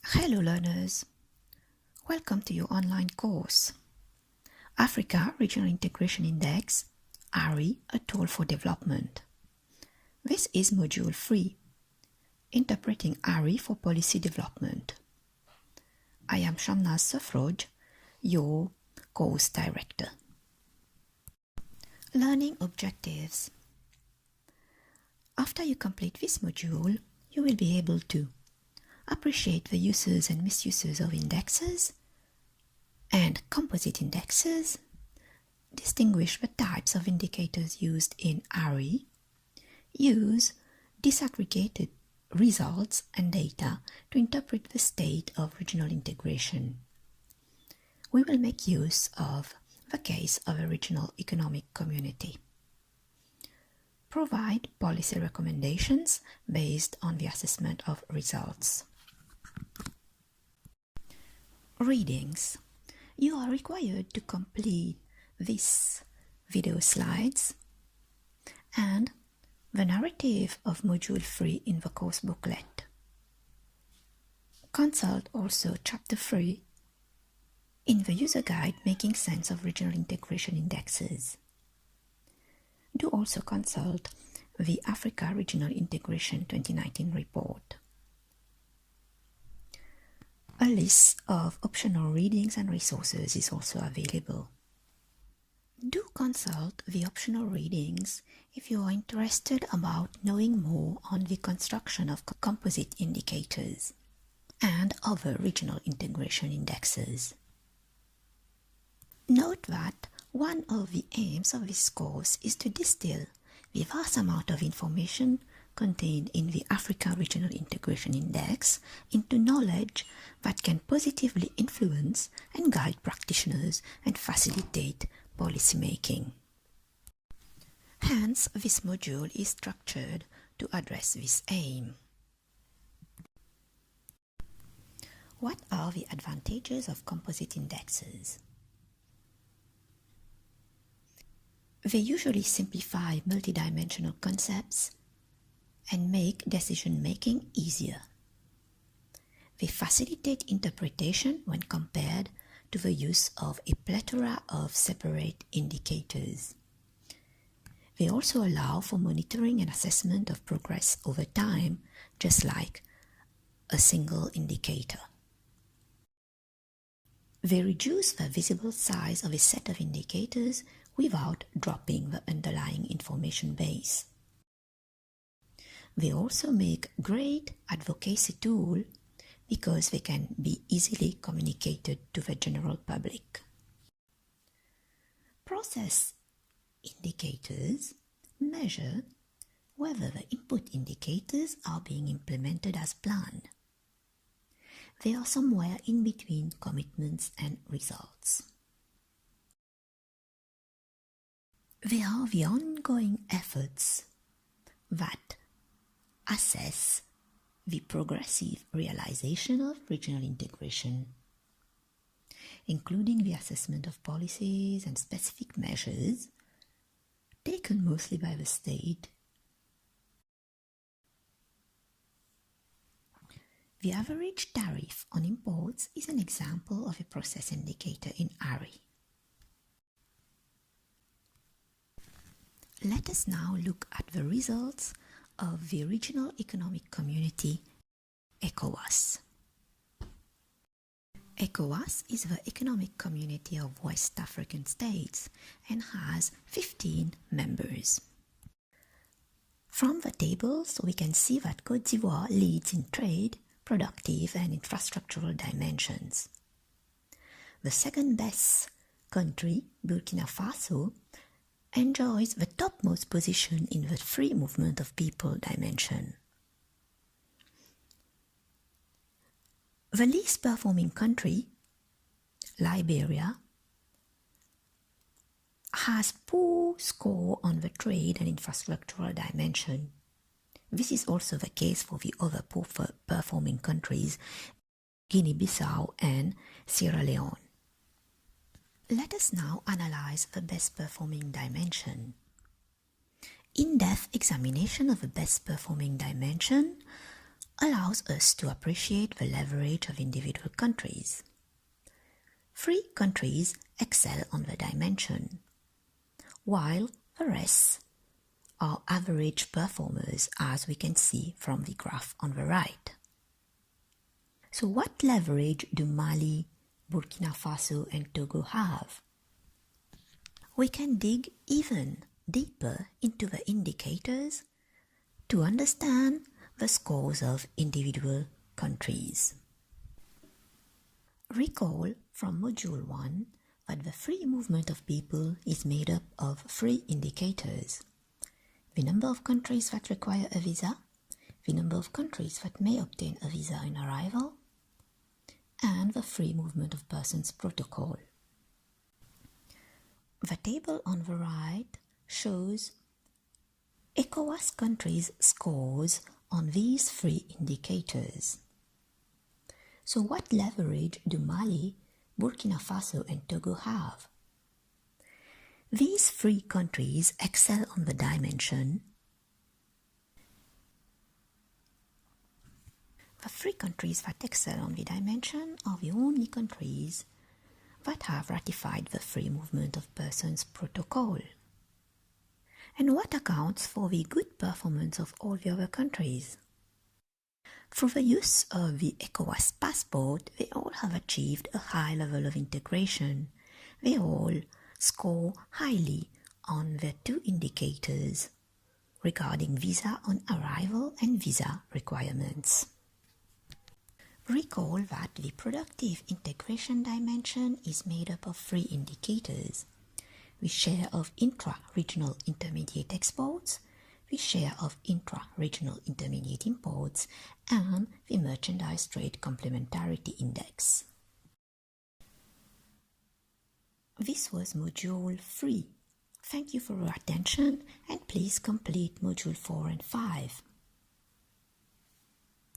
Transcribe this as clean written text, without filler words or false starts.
Hello learners, welcome to your online course, Africa Regional Integration Index, ARII, a tool for development. This is Module 3, Interpreting ARII for Policy Development. I am Shamnaz Safroj, your course director. Learning Objectives. After you complete this module, you will be able to appreciate the uses and misuses of indexes and composite indexes, distinguish the types of indicators used in ARII, use disaggregated results and data to interpret the state of regional integration. We will make use of the case of a regional economic community. Provide policy recommendations based on the assessment of results. Readings. You are required to complete these video slides and the narrative of Module 3 in the course booklet. Consult also Chapter 3 in the user guide Making Sense of Regional Integration Indexes. Do also consult the Africa Regional Integration 2019 report. A list of optional readings and resources is also available. Do consult the optional readings if you are interested about knowing more on the construction of composite indicators and other regional integration indexes. Note that one of the aims of this course is to distill the vast amount of information contained in the Africa Regional Integration Index into knowledge that can positively influence and guide practitioners and facilitate policy making. Hence, this module is structured to address this aim. What are the advantages of composite indexes? They usually simplify multidimensional concepts and make decision-making easier. They facilitate interpretation when compared to the use of a plethora of separate indicators. They also allow for monitoring and assessment of progress over time, just like a single indicator. They reduce the visible size of a set of indicators without dropping the underlying information base. They also make great advocacy tool because they can be easily communicated to the general public. Process indicators measure whether the input indicators are being implemented as planned. They are somewhere in between commitments and results. They are the ongoing efforts that assess the progressive realization of regional integration, including the assessment of policies and specific measures taken mostly by the state. The average tariff on imports is an example of a process indicator in ARII. Let us now look at the results of the Regional Economic Community, Ecowas. Ecowas is the economic community of West African states and has 15 members. From the tables, we can see that Côte d'Ivoire leads in trade, productive and infrastructural dimensions. The second best country, Burkina Faso, enjoys the topmost position in the free movement of people dimension. The least performing country, Liberia, has poor score on the trade and infrastructural dimension. This is also the case for the other poor performing countries, Guinea-Bissau and Sierra Leone. Let us now analyze the best performing dimension. In-depth examination of the best performing dimension allows us to appreciate the leverage of individual countries. Free countries excel on the dimension, while the rest are average performers, as we can see from the graph on the right. So what leverage do Mali, Burkina Faso and Togo have? We can dig even deeper into the indicators to understand the scores of individual countries. Recall from Module 1 that the free movement of people is made up of three indicators: the number of countries that require a visa, the number of countries that may obtain a visa on arrival, and the free movement of persons protocol. The table on the right shows Ecowas countries' scores on these three indicators. So what leverage do Mali, Burkina Faso and Togo have? These three countries excel on the dimension. The three countries that excel on the dimension are the only countries that have ratified the Free Movement of Persons Protocol. And what accounts for the good performance of all the other countries? Through the use of the Ecowas passport, they all have achieved a high level of integration. They all score highly on the two indicators regarding visa on arrival and visa requirements. Recall that the productive integration dimension is made up of three indicators: the share of intra-regional intermediate exports, the share of intra-regional intermediate imports, and the merchandise trade complementarity index. This was Module 3. Thank you for your attention, and please complete Module 4 and 5.